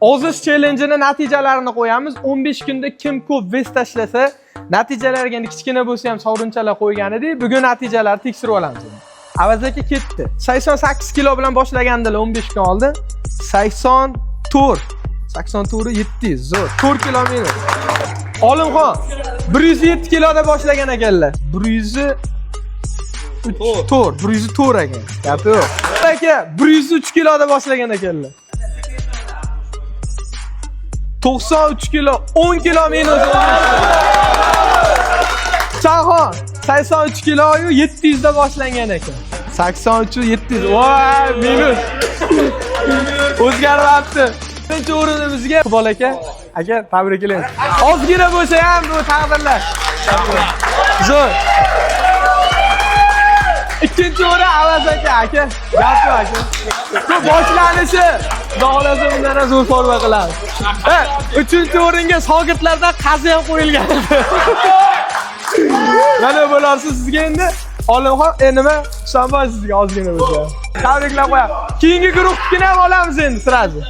Ozish challenge-ni natijalarini qo'yamiz. 15 kunda kim ko'p vez tashlasa, natijalarga kichkina bo'lsa ham sovrinchalar qo'ygan edik. Bugun natijalarni tekshirib olamiz. Avaz aka ketdi. 88 kilo bilan boshlagandilar 15 kun oldin. 84. 84 700. Zo'r. 4 kilo minus. Olimxon 107 kiloda boshlagan ekanlar. 104 ekan. Gapi yo'q. Aka 103 kiloda boshlagan ekanlar. 93 kilo, 10 kilo minus. Chaqon 83 kiloyu 700 da boshlangan ekan. 83 700. Voy, minus. O'zgaryapti. Birinchi o'rinimizga Iqbol aka, tabriklaymiz. Ozgina bo'lsa ham bu taqdirlar. Zo'r. Ikkinchi o'rin Avaz aka. Gapi aka. Bu boshlanishi. Xohlasa bundan zo'r forma qilamiz. Uchinchi o'ringa shogirdlardan qazi ham qo'yilgan. Mana bularsiz sizga endi Olimxon nima Husanboy sizga ozgina bo'lsa. Tabriklar qo'yamiz. Keyingi guruhnikini ham olamiz endi sirazi.